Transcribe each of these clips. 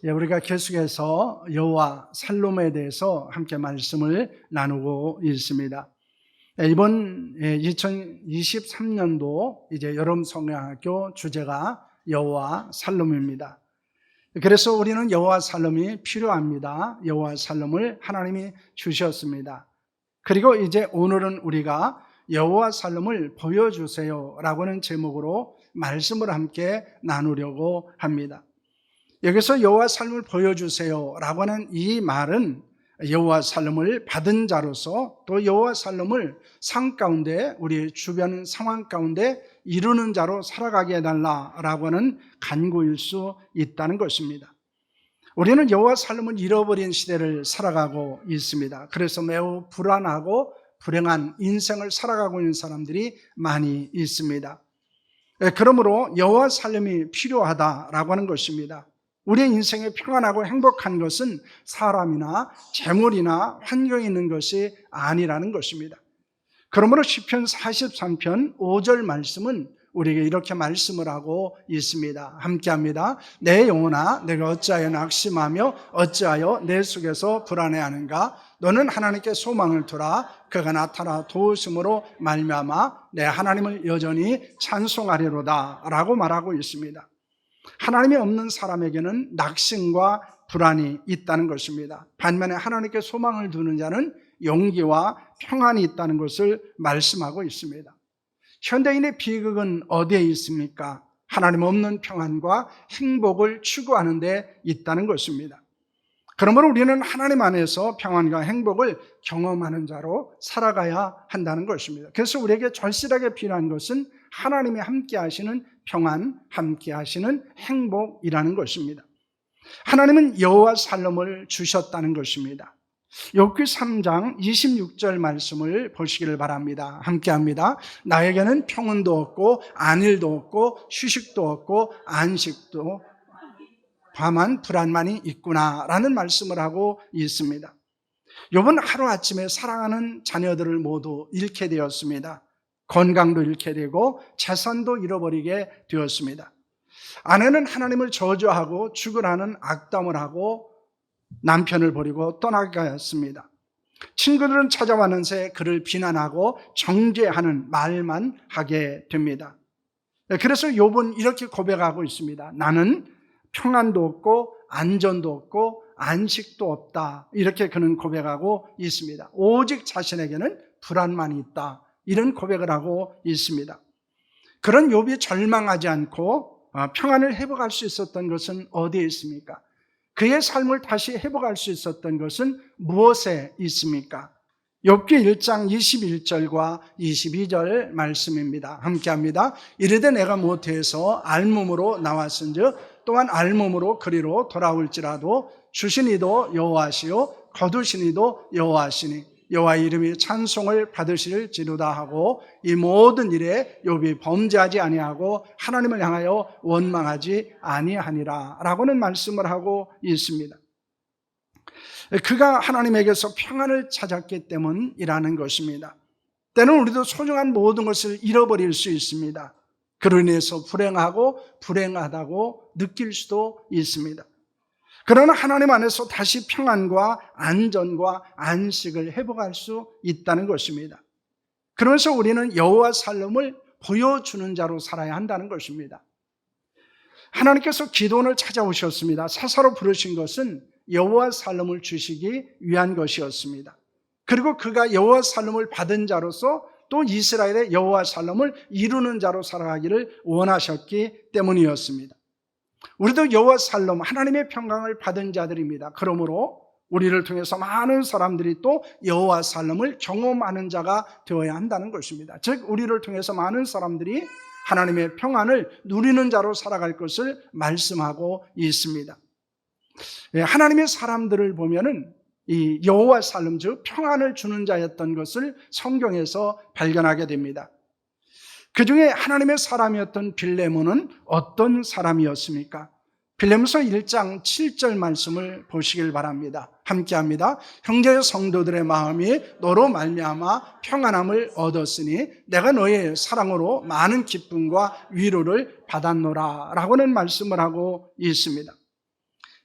우리가 계속해서 여호와 살롬에 대해서 함께 말씀을 나누고 있습니다. 이번 2023년도 이제 여름 성령학교 주제가 여호와 살롬입니다. 그래서 우리는 여호와 살롬이 필요합니다. 여호와 살롬을 하나님이 주셨습니다. 그리고 이제 오늘은 우리가 여호와 살롬을 보여주세요 라고 하는 제목으로 말씀을 함께 나누려고 합니다. 여기서 여호와 살롬을 보여주세요 라고 하는 이 말은 여호와 살롬을 받은 자로서 또 여호와 살롬을 삶 가운데 우리 주변 상황 가운데 이루는 자로 살아가게 해달라라고 하는 간구일 수 있다는 것입니다. 우리는 여호와 살롬을 잃어버린 시대를 살아가고 있습니다. 그래서 매우 불안하고 불행한 인생을 살아가고 있는 사람들이 많이 있습니다. 그러므로 여호와 살롬이 필요하다라고 하는 것입니다. 우리의 인생에 평안하고 행복한 것은 사람이나 재물이나 환경에 있는 것이 아니라는 것입니다. 그러므로 시편 43편 5절 말씀은 우리에게 이렇게 말씀을 하고 있습니다. 함께합니다. 내 영혼아 내가 어찌하여 낙심하며 어찌하여 내 속에서 불안해하는가? 너는 하나님께 소망을 두라. 그가 나타나 도우심으로 말미암아 내 하나님을 여전히 찬송하리로다 라고 말하고 있습니다. 하나님이 없는 사람에게는 낙심과 불안이 있다는 것입니다. 반면에 하나님께 소망을 두는 자는 용기와 평안이 있다는 것을 말씀하고 있습니다. 현대인의 비극은 어디에 있습니까? 하나님 없는 평안과 행복을 추구하는 데 있다는 것입니다. 그러므로 우리는 하나님 안에서 평안과 행복을 경험하는 자로 살아가야 한다는 것입니다. 그래서 우리에게 절실하게 필요한 것은 하나님이 함께 하시는 평안, 함께 하시는 행복이라는 것입니다. 하나님은 여호와 살롬을 주셨다는 것입니다. 욥기 3장 26절 말씀을 보시기를 바랍니다. 함께합니다. 나에게는 평온도 없고 안일도 없고 휴식도 없고 안식도 다만 불안만이 있구나라는 말씀을 하고 있습니다. 욥은 하루아침에 사랑하는 자녀들을 모두 잃게 되었습니다. 건강도 잃게 되고 재산도 잃어버리게 되었습니다. 아내는 하나님을 저주하고 죽으라는 악담을 하고 남편을 버리고 떠나갔습니다. 친구들은 찾아왔는데 그를 비난하고 정죄하는 말만 하게 됩니다. 그래서 욥은 이렇게 고백하고 있습니다. 나는 평안도 없고 안전도 없고 안식도 없다. 이렇게 그는 고백하고 있습니다. 오직 자신에게는 불안만이 있다. 이런 고백을 하고 있습니다. 그런 욥이 절망하지 않고 평안을 회복할 수 있었던 것은 어디에 있습니까? 그의 삶을 다시 회복할 수 있었던 것은 무엇에 있습니까? 욥기 1장 21절과 22절 말씀입니다. 함께합니다. 이르되 내가 모태에서 알몸으로 나왔은즉 또한 알몸으로 그리로 돌아올지라도 주신 이도 여호와시요 거두신 이도 여호와시니 여호와의 이름이 찬송을 받으실지로다 하고 이 모든 일에 욥이 범죄하지 아니하고 하나님을 향하여 원망하지 아니하니라 라고는 말씀을 하고 있습니다. 그가 하나님에게서 평안을 찾았기 때문이라는 것입니다. 때는 우리도 소중한 모든 것을 잃어버릴 수 있습니다. 그로 인해서 불행하고 불행하다고 느낄 수도 있습니다. 그러나 하나님 안에서 다시 평안과 안전과 안식을 회복할 수 있다는 것입니다. 그러면서 우리는 여호와 살롬을 보여주는 자로 살아야 한다는 것입니다. 하나님께서 기도원을 찾아오셨습니다. 사사로 부르신 것은 여호와 살롬을 주시기 위한 것이었습니다. 그리고 그가 여호와 살롬을 받은 자로서 또 이스라엘의 여호와 살롬을 이루는 자로 살아가기를 원하셨기 때문이었습니다. 우리도 여호와 살롬, 하나님의 평강을 받은 자들입니다. 그러므로 우리를 통해서 많은 사람들이 또 여호와 살롬을 경험하는 자가 되어야 한다는 것입니다. 즉 우리를 통해서 많은 사람들이 하나님의 평안을 누리는 자로 살아갈 것을 말씀하고 있습니다. 하나님의 사람들을 보면은 이 여호와 살롬, 즉 평안을 주는 자였던 것을 성경에서 발견하게 됩니다. 그 중에 하나님의 사람이었던 빌레몬은 어떤 사람이었습니까? 빌레몬서 1장 7절 말씀을 보시길 바랍니다. 함께합니다. 형제의 성도들의 마음이 너로 말미암아 평안함을 얻었으니 내가 너의 사랑으로 많은 기쁨과 위로를 받았노라 라고는 말씀을 하고 있습니다.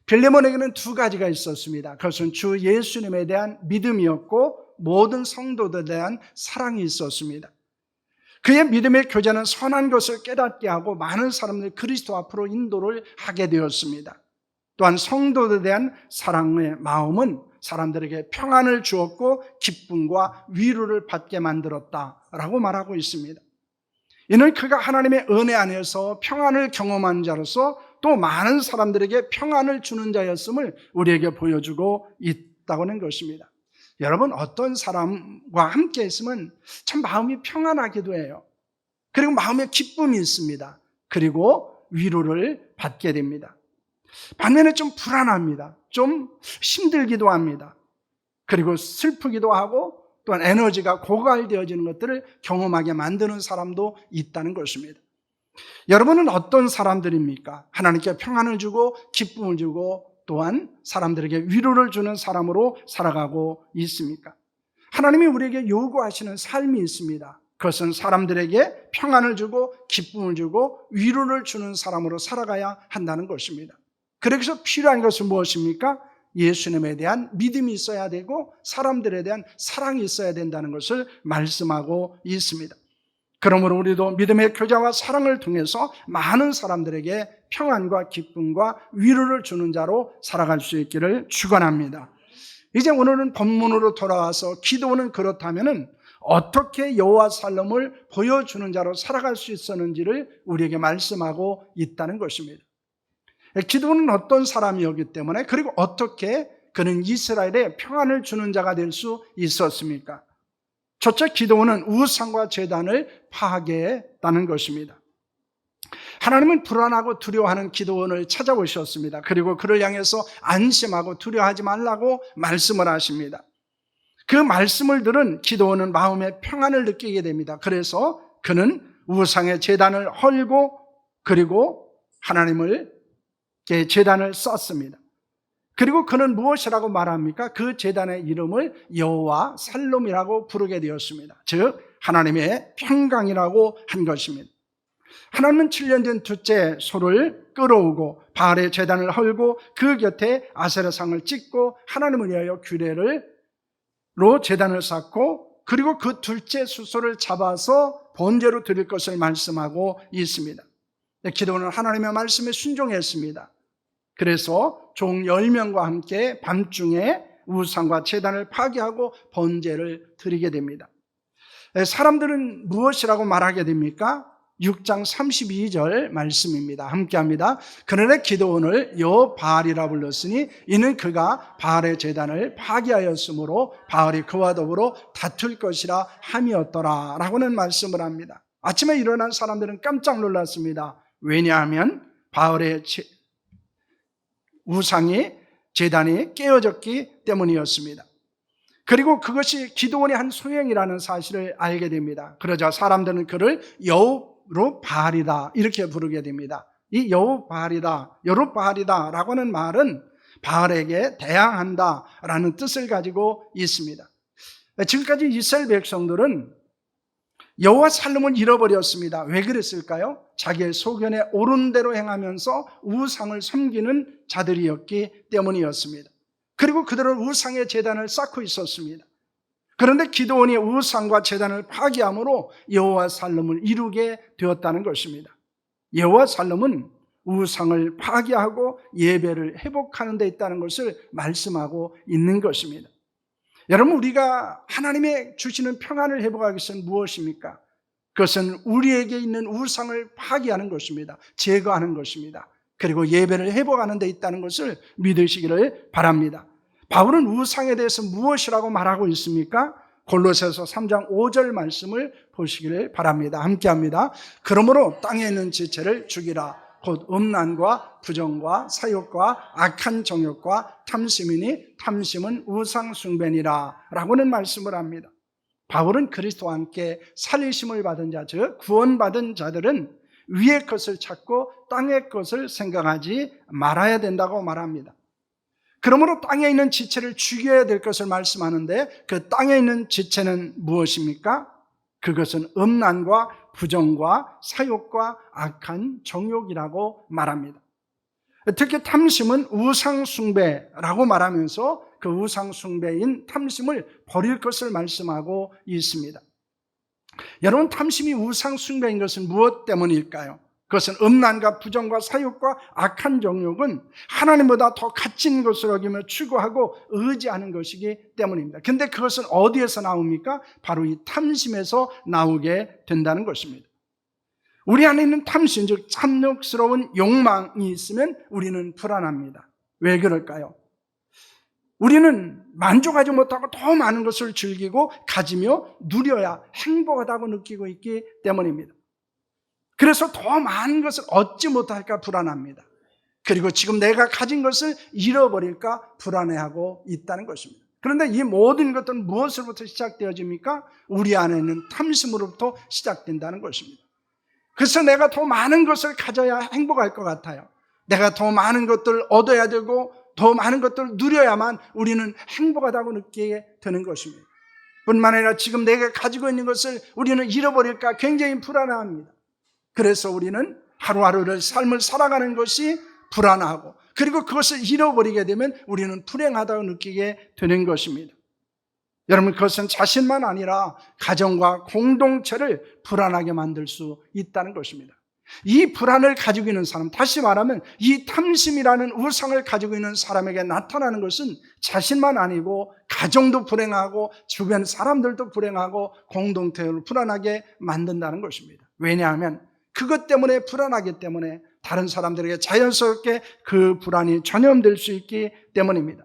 빌레몬에게는 두 가지가 있었습니다. 그것은 주 예수님에 대한 믿음이었고 모든 성도들에 대한 사랑이 있었습니다. 그의 믿음의 교제는 선한 것을 깨닫게 하고 많은 사람들이 그리스도 앞으로 인도를 하게 되었습니다. 또한 성도들에 대한 사랑의 마음은 사람들에게 평안을 주었고 기쁨과 위로를 받게 만들었다라고 말하고 있습니다. 이는 그가 하나님의 은혜 안에서 평안을 경험한 자로서 또 많은 사람들에게 평안을 주는 자였음을 우리에게 보여주고 있다고 하는 것입니다. 여러분, 어떤 사람과 함께 있으면 참 마음이 평안하기도 해요. 그리고 마음에 기쁨이 있습니다. 그리고 위로를 받게 됩니다. 반면에 좀 불안합니다. 좀 힘들기도 합니다. 그리고 슬프기도 하고 또한 에너지가 고갈되어지는 것들을 경험하게 만드는 사람도 있다는 것입니다. 여러분은 어떤 사람들입니까? 하나님께 평안을 주고 기쁨을 주고 또한 사람들에게 위로를 주는 사람으로 살아가고 있습니까? 하나님이 우리에게 요구하시는 삶이 있습니다. 그것은 사람들에게 평안을 주고 기쁨을 주고 위로를 주는 사람으로 살아가야 한다는 것입니다. 그래서 필요한 것은 무엇입니까? 예수님에 대한 믿음이 있어야 되고 사람들에 대한 사랑이 있어야 된다는 것을 말씀하고 있습니다. 그러므로 우리도 믿음의 교제와 사랑을 통해서 많은 사람들에게 평안과 기쁨과 위로를 주는 자로 살아갈 수 있기를 축원합니다. 이제 오늘은 본문으로 돌아와서 기도는 그렇다면은 어떻게 여호와 살롬을 보여주는 자로 살아갈 수 있었는지를 우리에게 말씀하고 있다는 것입니다. 기도는 어떤 사람이었기 때문에 그리고 어떻게 그는 이스라엘에 평안을 주는 자가 될 수 있었습니까? 첫째, 기도는 우상과 제단을 파괴했다는 것입니다. 하나님은 불안하고 두려워하는 기도원을 찾아오셨습니다. 그리고 그를 향해서 안심하고 두려워하지 말라고 말씀을 하십니다. 그 말씀을 들은 기도원은 마음의 평안을 느끼게 됩니다. 그래서 그는 우상의 제단을 헐고 그리고 하나님을 제단을 썼습니다. 그리고 그는 무엇이라고 말합니까? 그 제단의 이름을 여호와 살롬이라고 부르게 되었습니다. 즉 하나님의 평강이라고 한 것입니다. 하나님은 7년 전 둘째 소를 끌어오고 바알의 제단을 헐고 그 곁에 아세라상을 찍고 하나님을 위하여 규례로 제단을 쌓고 그리고 그 둘째 수소를 잡아서 번제로 드릴 것을 말씀하고 있습니다. 기도는 하나님의 말씀에 순종했습니다. 그래서 종 10명과 함께 밤중에 우상과 제단을 파괴하고 번제를 드리게 됩니다. 사람들은 무엇이라고 말하게 됩니까? 6장 32절 말씀입니다. 함께합니다. 그날에 기드온을 여바알이라 불렀으니 이는 그가 바알의 제단을 파괴하였으므로 바알이 그와 더불어 다툴 것이라 함이었더라 라고는 말씀을 합니다. 아침에 일어난 사람들은 깜짝 놀랐습니다. 왜냐하면 바알의 우상이 제단이 깨어졌기 때문이었습니다. 그리고 그것이 기드온이 한 소행이라는 사실을 알게 됩니다. 그러자 사람들은 그를 여룹바알이다 이렇게 부르게 됩니다. 이 여룹바알이다 라고 하는 말은 바알에게 대항한다라는 뜻을 가지고 있습니다. 지금까지 이스라엘 백성들은 여호와 살롬을 잃어버렸습니다. 왜 그랬을까요? 자기의 소견에 옳은 대로 행하면서 우상을 섬기는 자들이었기 때문이었습니다. 그리고 그들은 우상의 제단을 쌓고 있었습니다. 그런데 기드온이 우상과 제단을 파괴함으로 여호와 살롬을 이루게 되었다는 것입니다. 여호와 살롬은 우상을 파괴하고 예배를 회복하는 데 있다는 것을 말씀하고 있는 것입니다. 여러분, 우리가 하나님의 주시는 평안을 회복하기 위해서는 무엇입니까? 그것은 우리에게 있는 우상을 파괴하는 것입니다. 제거하는 것입니다. 그리고 예배를 회복하는 데 있다는 것을 믿으시기를 바랍니다. 바울은 우상에 대해서 무엇이라고 말하고 있습니까? 골로새서 3장 5절 말씀을 보시기를 바랍니다. 함께합니다. 그러므로 땅에 있는 지체를 죽이라. 곧 음란과 부정과 사욕과 악한 정욕과 탐심이니 탐심은 우상 숭배니라 라고는 말씀을 합니다. 바울은 그리스도와 함께 살리심을 받은 자, 즉 구원받은 자들은 위의 것을 찾고 땅의 것을 생각하지 말아야 된다고 말합니다. 그러므로 땅에 있는 지체를 죽여야 될 것을 말씀하는데 그 땅에 있는 지체는 무엇입니까? 그것은 음란과 부정과 사욕과 악한 정욕이라고 말합니다. 특히 탐심은 우상숭배라고 말하면서 그 우상숭배인 탐심을 버릴 것을 말씀하고 있습니다. 여러분, 탐심이 우상숭배인 것은 무엇 때문일까요? 그것은 음란과 부정과 사욕과 악한 정욕은 하나님보다 더 가진 것을 여기며 추구하고 의지하는 것이기 때문입니다. 근데 그것은 어디에서 나옵니까? 바로 이 탐심에서 나오게 된다는 것입니다. 우리 안에 있는 탐심, 즉 탐욕스러운 욕망이 있으면 우리는 불안합니다. 왜 그럴까요? 우리는 만족하지 못하고 더 많은 것을 즐기고 가지며 누려야 행복하다고 느끼고 있기 때문입니다. 그래서 더 많은 것을 얻지 못할까 불안합니다. 그리고 지금 내가 가진 것을 잃어버릴까 불안해하고 있다는 것입니다. 그런데 이 모든 것들은 무엇으로부터 시작되어집니까? 우리 안에 있는 탐심으로부터 시작된다는 것입니다. 그래서 내가 더 많은 것을 가져야 행복할 것 같아요. 내가 더 많은 것들을 얻어야 되고 더 많은 것들을 누려야만 우리는 행복하다고 느끼게 되는 것입니다. 뿐만 아니라 지금 내가 가지고 있는 것을 우리는 잃어버릴까 굉장히 불안합니다. 그래서 우리는 하루하루를 삶을 살아가는 것이 불안하고, 그리고 그것을 잃어버리게 되면 우리는 불행하다고 느끼게 되는 것입니다. 여러분, 그것은 자신만 아니라 가정과 공동체를 불안하게 만들 수 있다는 것입니다. 이 불안을 가지고 있는 사람, 다시 말하면 이 탐심이라는 우상을 가지고 있는 사람에게 나타나는 것은 자신만 아니고 가정도 불행하고 주변 사람들도 불행하고 공동체를 불안하게 만든다는 것입니다. 왜냐하면 그것 때문에, 불안하기 때문에 다른 사람들에게 자연스럽게 그 불안이 전염될 수 있기 때문입니다.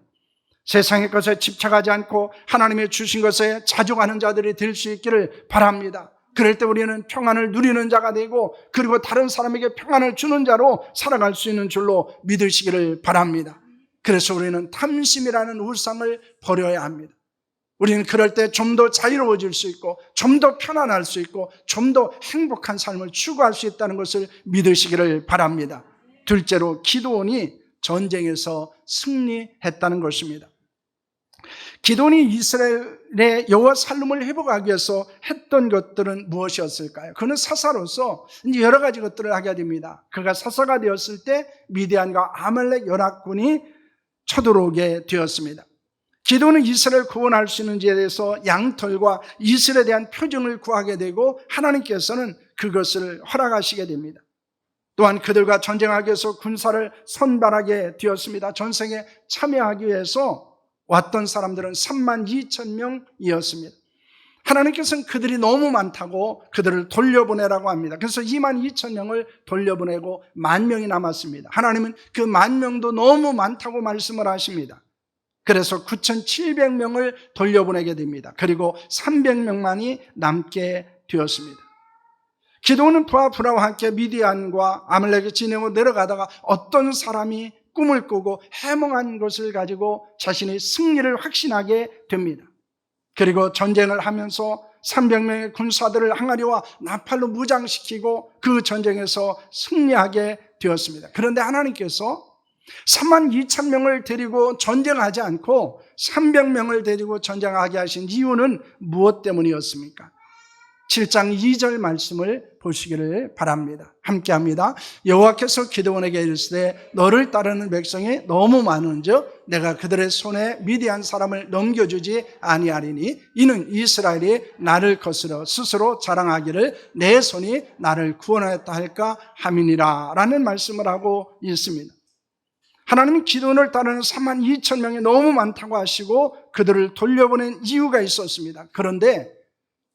세상의 것에 집착하지 않고 하나님의 주신 것에 자족하는 자들이 될 수 있기를 바랍니다. 그럴 때 우리는 평안을 누리는 자가 되고, 그리고 다른 사람에게 평안을 주는 자로 살아갈 수 있는 줄로 믿으시기를 바랍니다. 그래서 우리는 탐심이라는 우상을 버려야 합니다. 우리는 그럴 때 좀 더 자유로워질 수 있고, 좀 더 편안할 수 있고, 좀 더 행복한 삶을 추구할 수 있다는 것을 믿으시기를 바랍니다. 둘째로, 기드온이 전쟁에서 승리했다는 것입니다. 기드온이 이스라엘의 여호와 살림을 회복하기 위해서 했던 것들은 무엇이었을까요? 그는 사사로서 이제 여러 가지 것들을 하게 됩니다. 그가 사사가 되었을 때 미디안과 아말렉 연합군이 쳐들어오게 되었습니다. 기드온은 이스라엘을 구원할 수 있는지에 대해서 양털과 이슬에 대한 표징을 구하게 되고, 하나님께서는 그것을 허락하시게 됩니다. 또한 그들과 전쟁하기 위해서 군사를 선발하게 되었습니다. 전쟁에 참여하기 위해서 왔던 사람들은 32,000명이었습니다. 하나님께서는 그들이 너무 많다고 그들을 돌려보내라고 합니다. 그래서 22,000명을 돌려보내고 10,000명이 남았습니다. 하나님은 그 10,000명도 너무 많다고 말씀을 하십니다. 그래서 9,700명을 돌려보내게 됩니다. 그리고 300명만이 남게 되었습니다. 기드온은 부하 브라와 함께 미디안과 아말렉에 진행하고 내려가다가 어떤 사람이 꿈을 꾸고 해몽한 것을 가지고 자신의 승리를 확신하게 됩니다. 그리고 전쟁을 하면서 300명의 군사들을 항아리와 나팔로 무장시키고 그 전쟁에서 승리하게 되었습니다. 그런데 하나님께서 32,000명을 데리고 전쟁하지 않고 300명을 데리고 전쟁하게 하신 이유는 무엇 때문이었습니까? 7장 2절 말씀을 보시기를 바랍니다. 함께합니다. 여호와께서 기드온에게 이르시되 너를 따르는 백성이 너무 많은즉 내가 그들의 손에 미디안 사람을 넘겨주지 아니하리니 이는 이스라엘이 나를 거스려 스스로 자랑하기를 내 손이 나를 구원하였다 할까 함이니라 라는 말씀을 하고 있습니다. 하나님은 기드온을 따르는 32,000명이 너무 많다고 하시고 그들을 돌려보낸 이유가 있었습니다. 그런데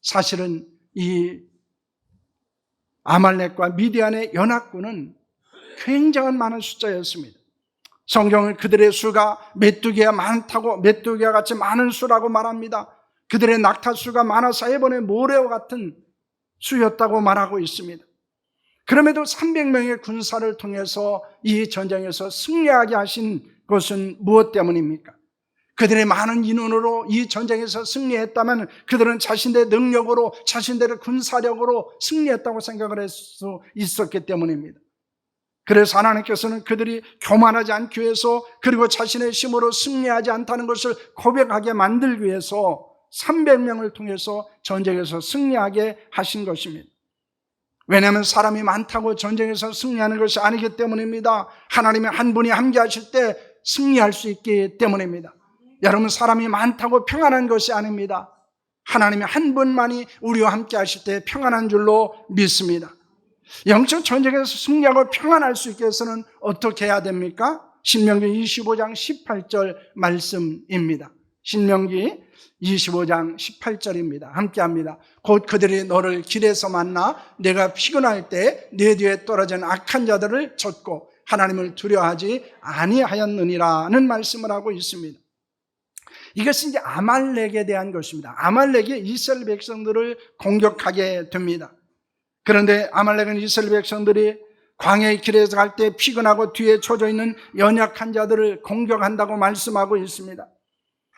사실은 이 아말렉과 미디안의 연합군은 굉장한 많은 숫자였습니다. 성경은 그들의 수가 메뚜기가 많다고, 메뚜기와 같이 많은 수라고 말합니다. 그들의 낙타수가 많아서 해변의 모래와 같은 수였다고 말하고 있습니다. 그럼에도 300명의 군사를 통해서 이 전쟁에서 승리하게 하신 것은 무엇 때문입니까? 그들의 많은 인원으로 이 전쟁에서 승리했다면 그들은 자신들의 능력으로, 자신들의 군사력으로 승리했다고 생각을 할 수 있었기 때문입니다. 그래서 하나님께서는 그들이 교만하지 않기 위해서, 그리고 자신의 힘으로 승리하지 않다는 것을 고백하게 만들기 위해서 300명을 통해서 전쟁에서 승리하게 하신 것입니다. 왜냐하면 사람이 많다고 전쟁에서 승리하는 것이 아니기 때문입니다. 하나님의 한 분이 함께 하실 때 승리할 수 있기 때문입니다. 여러분, 사람이 많다고 평안한 것이 아닙니다. 하나님의 한 분만이 우리와 함께 하실 때 평안한 줄로 믿습니다. 영적 전쟁에서 승리하고 평안할 수 있게 해서는 어떻게 해야 됩니까? 신명기 25장 18절 말씀입니다. 신명기 25장 18절입니다. 함께합니다. 곧 그들이 너를 길에서 만나 내가 피곤할 때 내 뒤에 떨어진 악한 자들을 쳤고 하나님을 두려워하지 아니하였느니라는 말씀을 하고 있습니다. 이것은 이제 아말렉에 대한 것입니다. 아말렉이 이스라엘 백성들을 공격하게 됩니다. 그런데 아말렉은 이스라엘 백성들이 광야의 길에서 갈 때 피곤하고 뒤에 쳐져 있는 연약한 자들을 공격한다고 말씀하고 있습니다.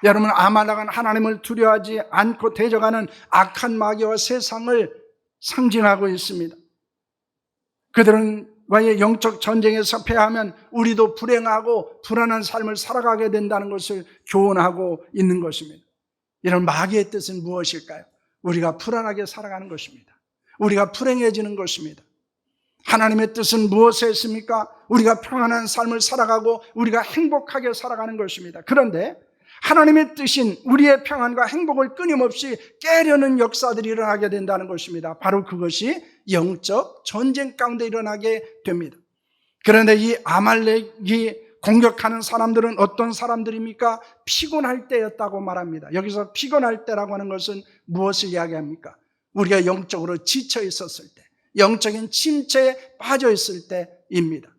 여러분, 아말렉은 하나님을 두려워하지 않고 대적하는 악한 마귀와 세상을 상징하고 있습니다. 그들과의 영적 전쟁에서 패하면 우리도 불행하고 불안한 삶을 살아가게 된다는 것을 교훈하고 있는 것입니다. 이런 마귀의 뜻은 무엇일까요? 우리가 불안하게 살아가는 것입니다. 우리가 불행해지는 것입니다. 하나님의 뜻은 무엇이었습니까? 우리가 평안한 삶을 살아가고 우리가 행복하게 살아가는 것입니다. 그런데 하나님의 뜻인 우리의 평안과 행복을 끊임없이 깨려는 역사들이 일어나게 된다는 것입니다. 바로 그것이 영적 전쟁 가운데 일어나게 됩니다. 그런데 이 아말렉이 공격하는 사람들은 어떤 사람들입니까? 피곤할 때였다고 말합니다. 여기서 피곤할 때라고 하는 것은 무엇을 이야기합니까? 우리가 영적으로 지쳐 있었을 때, 영적인 침체에 빠져 있을 때입니다.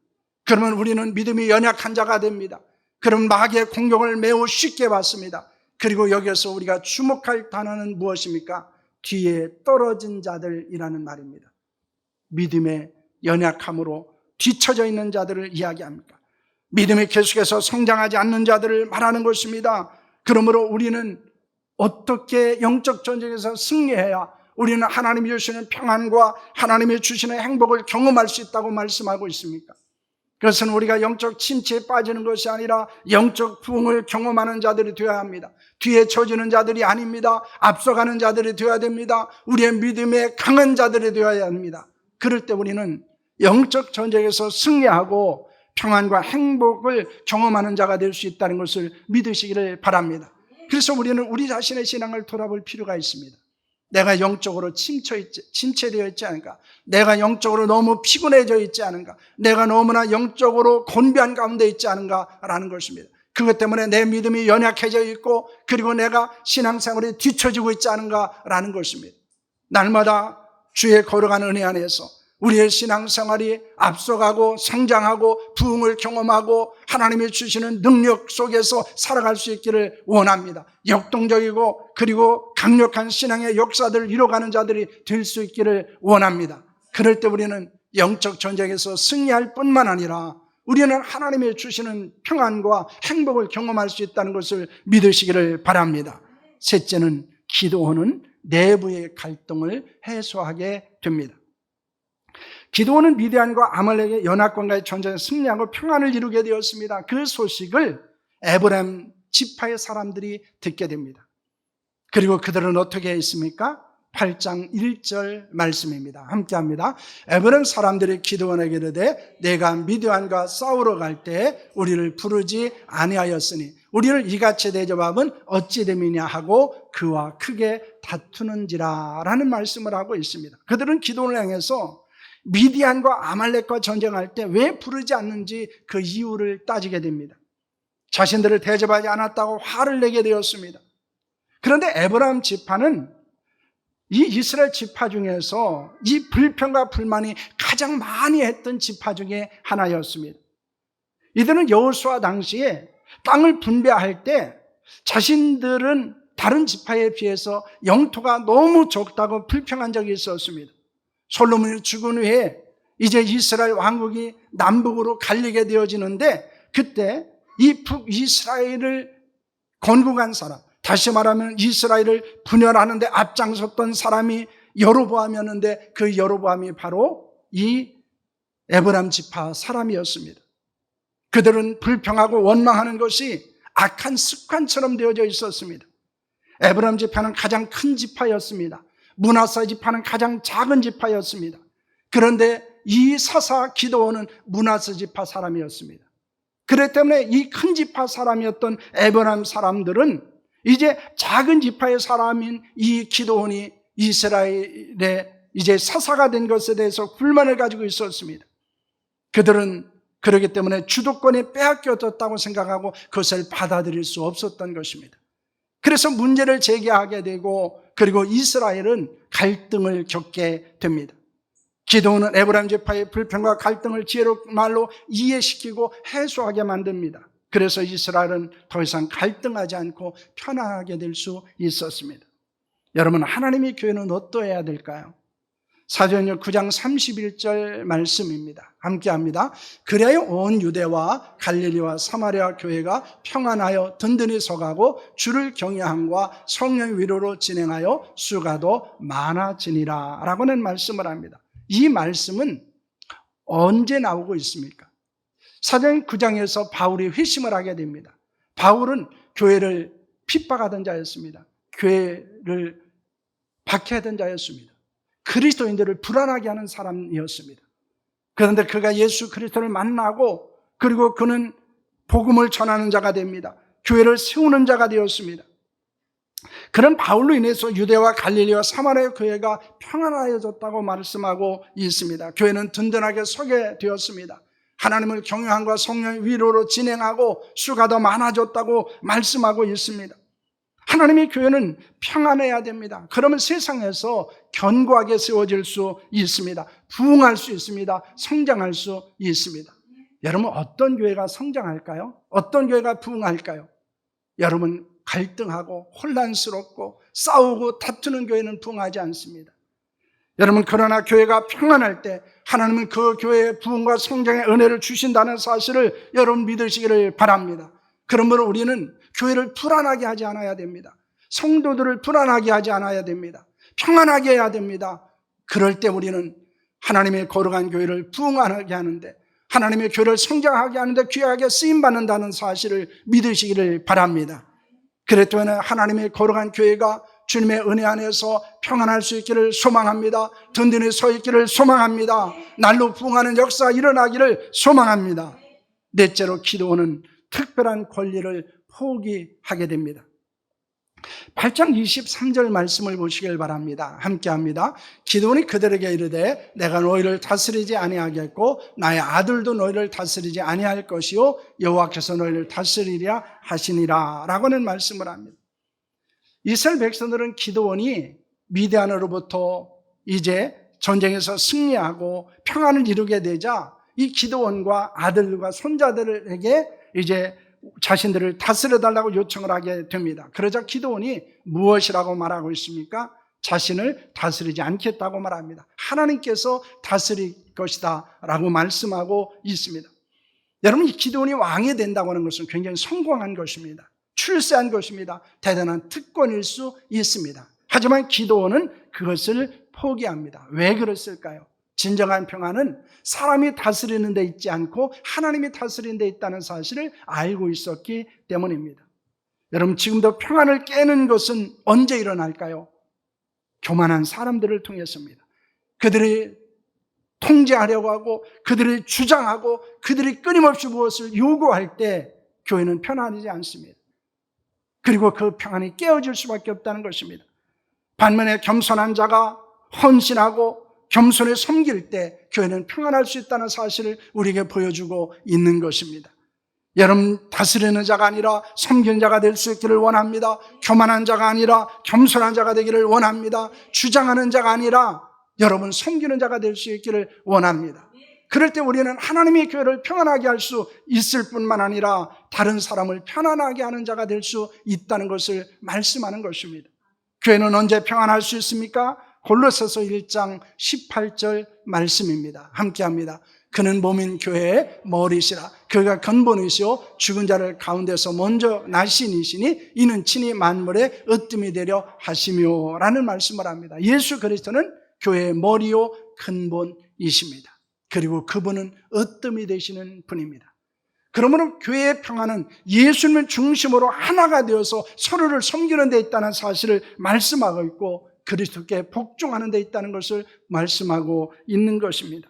그러면 우리는 믿음이 연약한 자가 됩니다. 그럼 마귀의 공격을 매우 쉽게 받습니다. 그리고 여기서 우리가 주목할 단어는 무엇입니까? 뒤에 떨어진 자들이라는 말입니다. 믿음의 연약함으로 뒤처져 있는 자들을 이야기합니까? 믿음이 계속해서 성장하지 않는 자들을 말하는 것입니다. 그러므로 우리는 어떻게 영적 전쟁에서 승리해야 우리는 하나님이 주시는 평안과 하나님이 주시는 행복을 경험할 수 있다고 말씀하고 있습니까? 그것은 우리가 영적 침체에 빠지는 것이 아니라 영적 부흥을 경험하는 자들이 되어야 합니다. 뒤에 처지는 자들이 아닙니다. 앞서가는 자들이 되어야 됩니다. 우리의 믿음에 강한 자들이 되어야 합니다. 그럴 때 우리는 영적 전쟁에서 승리하고 평안과 행복을 경험하는 자가 될 수 있다는 것을 믿으시기를 바랍니다. 그래서 우리는 우리 자신의 신앙을 돌아볼 필요가 있습니다. 내가 영적으로 침체되어 있지 않은가? 내가 영적으로 너무 피곤해져 있지 않은가? 내가 너무나 영적으로 곤비한 가운데 있지 않은가? 라는 것입니다. 그것 때문에 내 믿음이 연약해져 있고 그리고 내가 신앙생활이 뒤처지고 있지 않은가? 라는 것입니다. 날마다 주의 거룩한 은혜 안에서 우리의 신앙생활이 앞서가고 성장하고 부흥을 경험하고 하나님이 주시는 능력 속에서 살아갈 수 있기를 원합니다. 역동적이고 그리고 강력한 신앙의 역사들을 이뤄가는 자들이 될 수 있기를 원합니다. 그럴 때 우리는 영적 전쟁에서 승리할 뿐만 아니라 우리는 하나님이 주시는 평안과 행복을 경험할 수 있다는 것을 믿으시기를 바랍니다. 셋째는 기도원은 내부의 갈등을 해소하게 됩니다. 기드온은 미디안과 아말렉의 연합군과의 전쟁에 승리하고 평안을 이루게 되었습니다. 그 소식을 에브라임 지파의 사람들이 듣게 됩니다. 그리고 그들은 어떻게 했습니까? 8장 1절 말씀입니다. 함께합니다. 에브라임 사람들이 기드온에게 이르되 내가 미디안과 싸우러 갈 때 우리를 부르지 아니하였으니 우리를 이같이 대접함은 어찌 됨이냐 하고 그와 크게 다투는지라 라는 말씀을 하고 있습니다. 그들은 기드온을 향해서 미디안과 아말렉과 전쟁할 때 왜 부르지 않는지 그 이유를 따지게 됩니다. 자신들을 대접하지 않았다고 화를 내게 되었습니다. 그런데 에브라임 지파는 이 이스라엘 지파 중에서 이 불평과 불만이 가장 많이 했던 지파 중에 하나였습니다. 이들은 여호수아 당시에 땅을 분배할 때 자신들은 다른 지파에 비해서 영토가 너무 적다고 불평한 적이 있었습니다. 솔로몬이 죽은 후에 이제 이스라엘 왕국이 남북으로 갈리게 되어지는데 그때 이 북이스라엘을 건국한 사람, 다시 말하면 이스라엘을 분열하는 데 앞장섰던 사람이 여로보암이었는데 그 여로보암이 바로 이 에브라임 지파 사람이었습니다. 그들은 불평하고 원망하는 것이 악한 습관처럼 되어져 있었습니다. 에브라임 지파는 가장 큰 지파였습니다. 므낫세 지파는 가장 작은 지파였습니다. 그런데 이 사사 기드온은 므낫세 지파 사람이었습니다. 그렇기 때문에 이 큰 지파 사람이었던 에브라임 사람들은 이제 작은 지파의 사람인 이 기드온이 이스라엘의 이제 사사가 된 것에 대해서 불만을 가지고 있었습니다. 그들은 그렇기 때문에 주도권이 빼앗겨졌다고 생각하고 그것을 받아들일 수 없었던 것입니다. 그래서 문제를 제기하게 되고 그리고 이스라엘은 갈등을 겪게 됩니다. 기드온은 에브라임 지파의 불평과 갈등을 지혜로 말로 이해시키고 해소하게 만듭니다. 그래서 이스라엘은 더 이상 갈등하지 않고 편안하게 될 수 있었습니다. 여러분, 하나님의 교회는 어떠해야 될까요? 사도행전 9장 31절 말씀입니다. 함께 합니다. 그래야 온 유대와 갈릴리와 사마리아 교회가 평안하여 든든히 서가고 주를 경외함과 성령의 위로로 진행하여 수가 더 많아지니라 라고는 말씀을 합니다. 이 말씀은 언제 나오고 있습니까? 사도행전 9장에서 바울이 회심을 하게 됩니다. 바울은 교회를 핍박하던 자였습니다. 교회를 박해하던 자였습니다. 그리스도인들을 불안하게 하는 사람이었습니다. 그런데 그가 예수 그리스도를 만나고 그리고 그는 복음을 전하는 자가 됩니다. 교회를 세우는 자가 되었습니다. 그런 바울로 인해서 유대와 갈릴리와 사마리아 교회가 평안하여졌다고 말씀하고 있습니다. 교회는 든든하게 서게 되었습니다. 하나님을 경외함과 성령의 위로로 진행하고 수가 더 많아졌다고 말씀하고 있습니다. 하나님의 교회는 평안해야 됩니다. 그러면 세상에서 견고하게 세워질 수 있습니다. 부흥할 수 있습니다. 성장할 수 있습니다. 여러분, 어떤 교회가 성장할까요? 어떤 교회가 부흥할까요? 여러분, 갈등하고 혼란스럽고 싸우고 다투는 교회는 부흥하지 않습니다. 여러분, 그러나 교회가 평안할 때 하나님은 그 교회의 부흥과 성장의 은혜를 주신다는 사실을 여러분 믿으시기를 바랍니다. 그러므로 우리는 교회를 불안하게 하지 않아야 됩니다. 성도들을 불안하게 하지 않아야 됩니다. 평안하게 해야 됩니다. 그럴 때 우리는 하나님의 거룩한 교회를 부흥하게 하는데, 하나님의 교회를 성장하게 하는데 귀하게 쓰임받는다는 사실을 믿으시기를 바랍니다. 그랬더니 하나님의 거룩한 교회가 주님의 은혜 안에서 평안할 수 있기를 소망합니다. 든든히 서 있기를 소망합니다. 날로 부흥하는 역사가 일어나기를 소망합니다. 넷째로 기드온은 특별한 권리를 포기하게 됩니다. 8장 23절 말씀을 보시길 바랍니다. 함께 합니다. 기드온이 그들에게 이르되 내가 너희를 다스리지 아니하겠고 나의 아들도 너희를 다스리지 아니할 것이요 여호와께서 너희를 다스리리라 하시니라 라고는 말씀을 합니다. 이스라엘 백성들은 기드온이 미디안으로부터 이제 전쟁에서 승리하고 평안을 이루게 되자 이 기드온과 아들과 손자들에게 이제 자신들을 다스려달라고 요청을 하게 됩니다. 그러자 기드온이 무엇이라고 말하고 있습니까? 자신을 다스리지 않겠다고 말합니다. 하나님께서 다스릴 것이다 라고 말씀하고 있습니다. 여러분, 이 기드온이 왕이 된다고 하는 것은 굉장히 성공한 것입니다. 출세한 것입니다. 대단한 특권일 수 있습니다. 하지만 기드온은 그것을 포기합니다. 왜 그랬을까요? 진정한 평안은 사람이 다스리는 데 있지 않고 하나님이 다스리는 데 있다는 사실을 알고 있었기 때문입니다. 여러분, 지금도 평안을 깨는 것은 언제 일어날까요? 교만한 사람들을 통해서입니다. 그들이 통제하려고 하고 그들이 주장하고 그들이 끊임없이 무엇을 요구할 때 교회는 편안하지 않습니다. 그리고 그 평안이 깨어질 수밖에 없다는 것입니다. 반면에 겸손한 자가 헌신하고 겸손히 섬길 때 교회는 평안할 수 있다는 사실을 우리에게 보여주고 있는 것입니다. 여러분, 다스리는 자가 아니라 섬기는 자가 될 수 있기를 원합니다. 교만한 자가 아니라 겸손한 자가 되기를 원합니다. 주장하는 자가 아니라 여러분 섬기는 자가 될 수 있기를 원합니다. 그럴 때 우리는 하나님의 교회를 평안하게 할 수 있을 뿐만 아니라 다른 사람을 편안하게 하는 자가 될 수 있다는 것을 말씀하는 것입니다. 교회는 언제 평안할 수 있습니까? 골로새서 1장 18절 말씀입니다. 함께합니다. 그는 몸인 교회의 머리시라. 그가 근본이시오 죽은 자를 가운데서 먼저 나신 이시니 이는 친히 만물의 으뜸이 되려 하시며 라는 말씀을 합니다. 예수 그리스도는 교회의 머리요 근본이십니다. 그리고 그분은 으뜸이 되시는 분입니다. 그러므로 교회의 평안은 예수님을 중심으로 하나가 되어서 서로를 섬기는 데 있다는 사실을 말씀하고 있고, 그리스도께 복종하는 데 있다는 것을 말씀하고 있는 것입니다.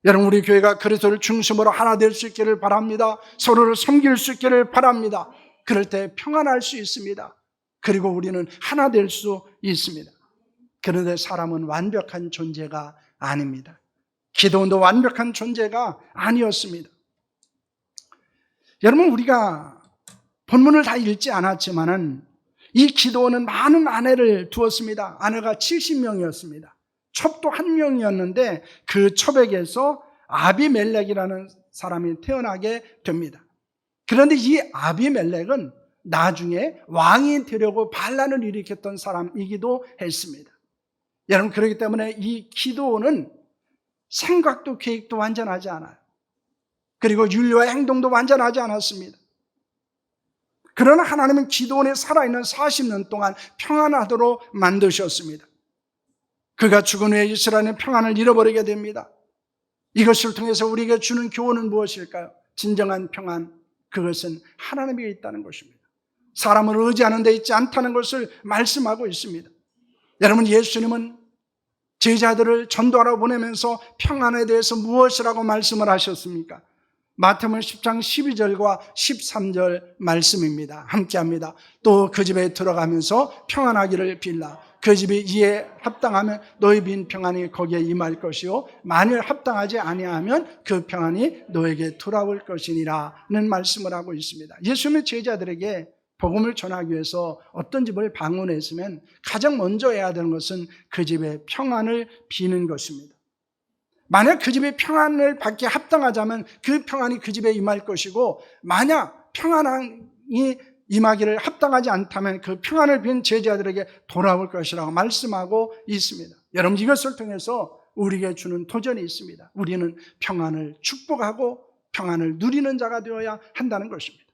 여러분, 우리 교회가 그리스도를 중심으로 하나 될 수 있기를 바랍니다. 서로를 섬길 수 있기를 바랍니다. 그럴 때 평안할 수 있습니다. 그리고 우리는 하나 될 수 있습니다. 그런데 사람은 완벽한 존재가 아닙니다. 기도원도 완벽한 존재가 아니었습니다. 여러분, 우리가 본문을 다 읽지 않았지만은 이 기도원은 많은 아내를 두었습니다. 아내가 70명이었습니다. 첩도 1명이었는데 그 첩에게서 아비멜렉이라는 사람이 태어나게 됩니다. 그런데 이 아비멜렉은 나중에 왕이 되려고 반란을 일으켰던 사람이기도 했습니다. 여러분, 그렇기 때문에 이 기도원은 생각도 계획도 완전하지 않아요. 그리고 윤리와 행동도 완전하지 않았습니다. 그러나 하나님은 기도원에 살아있는 40년 동안 평안하도록 만드셨습니다. 그가 죽은 후에 이스라엘은 평안을 잃어버리게 됩니다. 이것을 통해서 우리에게 주는 교훈은 무엇일까요? 진정한 평안, 그것은 하나님에게 있다는 것입니다. 사람을 의지하는 데 있지 않다는 것을 말씀하고 있습니다. 여러분, 예수님은 제자들을 전도하러 보내면서 평안에 대해서 무엇이라고 말씀을 하셨습니까? 마태복음 10장 12절과 13절 말씀입니다. 함께합니다. 또 그 집에 들어가면서 평안하기를 빌라. 그 집이 이에 합당하면 너희 빈 평안이 거기에 임할 것이요 만일 합당하지 아니하면 그 평안이 너에게 돌아올 것이니라는 말씀을 하고 있습니다. 예수님의 제자들에게 복음을 전하기 위해서 어떤 집을 방문했으면 가장 먼저 해야 되는 것은 그 집의 평안을 비는 것입니다. 만약 그 집의 평안을 받기에 합당하자면 그 평안이 그 집에 임할 것이고, 만약 평안이 임하기를 합당하지 않다면 그 평안을 빈 제자들에게 돌아올 것이라고 말씀하고 있습니다. 여러분, 이것을 통해서 우리에게 주는 도전이 있습니다. 우리는 평안을 축복하고 평안을 누리는 자가 되어야 한다는 것입니다.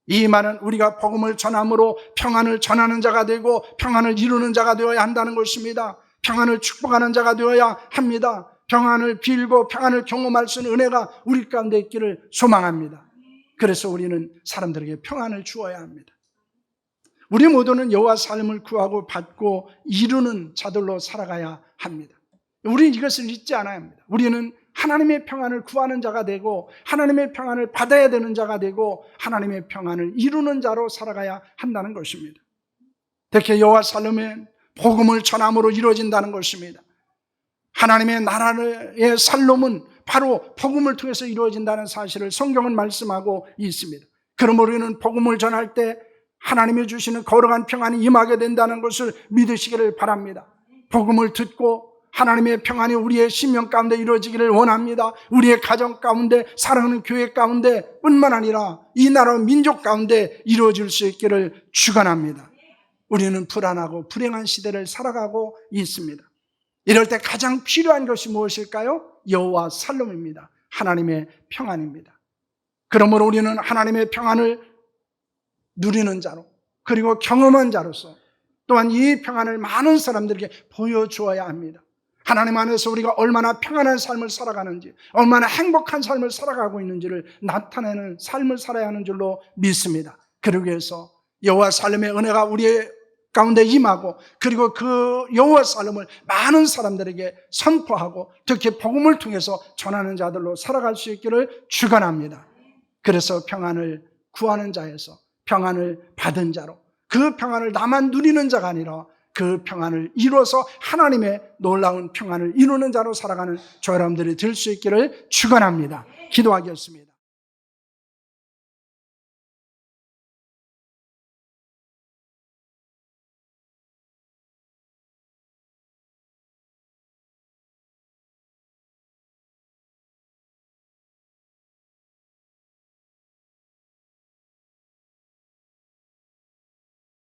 이 말은 우리가 복음을 전함으로 평안을 전하는 자가 되고 평안을 이루는 자가 되어야 한다는 것입니다. 평안을 축복하는 자가 되어야 합니다. 평안을 빌고 평안을 경험할 수 있는 은혜가 우리 가운데 있기를 소망합니다. 그래서 우리는 사람들에게 평안을 주어야 합니다. 우리 모두는 여호와 삶을 구하고 받고 이루는 자들로 살아가야 합니다. 우리는 이것을 잊지 않아야 합니다. 우리는 하나님의 평안을 구하는 자가 되고 하나님의 평안을 받아야 되는 자가 되고 하나님의 평안을 이루는 자로 살아가야 한다는 것입니다. 특히 여호와 살림은 복음을 전함으로 이루어진다는 것입니다. 하나님의 나라의 살림은 바로 복음을 통해서 이루어진다는 사실을 성경은 말씀하고 있습니다. 그러므로 우리는 복음을 전할 때 하나님이 주시는 거룩한 평안이 임하게 된다는 것을 믿으시기를 바랍니다. 복음을 듣고 하나님의 평안이 우리의 심령 가운데 이루어지기를 원합니다. 우리의 가정 가운데, 사랑하는 교회 가운데 뿐만 아니라 이 나라 민족 가운데 이루어질 수 있기를 축원합니다. 우리는 불안하고 불행한 시대를 살아가고 있습니다. 이럴 때 가장 필요한 것이 무엇일까요? 여호와 살림입니다. 하나님의 평안입니다. 그러므로 우리는 하나님의 평안을 누리는 자로, 그리고 경험한 자로서 또한 이 평안을 많은 사람들에게 보여주어야 합니다. 하나님 안에서 우리가 얼마나 평안한 삶을 살아가는지, 얼마나 행복한 삶을 살아가고 있는지를 나타내는 삶을 살아야 하는 줄로 믿습니다. 그러기 위해서 여호와 살림의 은혜가 우리의 가운데 임하고, 그리고 그 여호와 살림을 많은 사람들에게 선포하고 특히 복음을 통해서 전하는 자들로 살아갈 수 있기를 축원합니다. 그래서 평안을 구하는 자에서 평안을 받은 자로, 그 평안을 나만 누리는 자가 아니라 그 평안을 이루어서 하나님의 놀라운 평안을 이루는 자로 살아가는 저 여러분들이 될 수 있기를 축원합니다. 기도하겠습니다.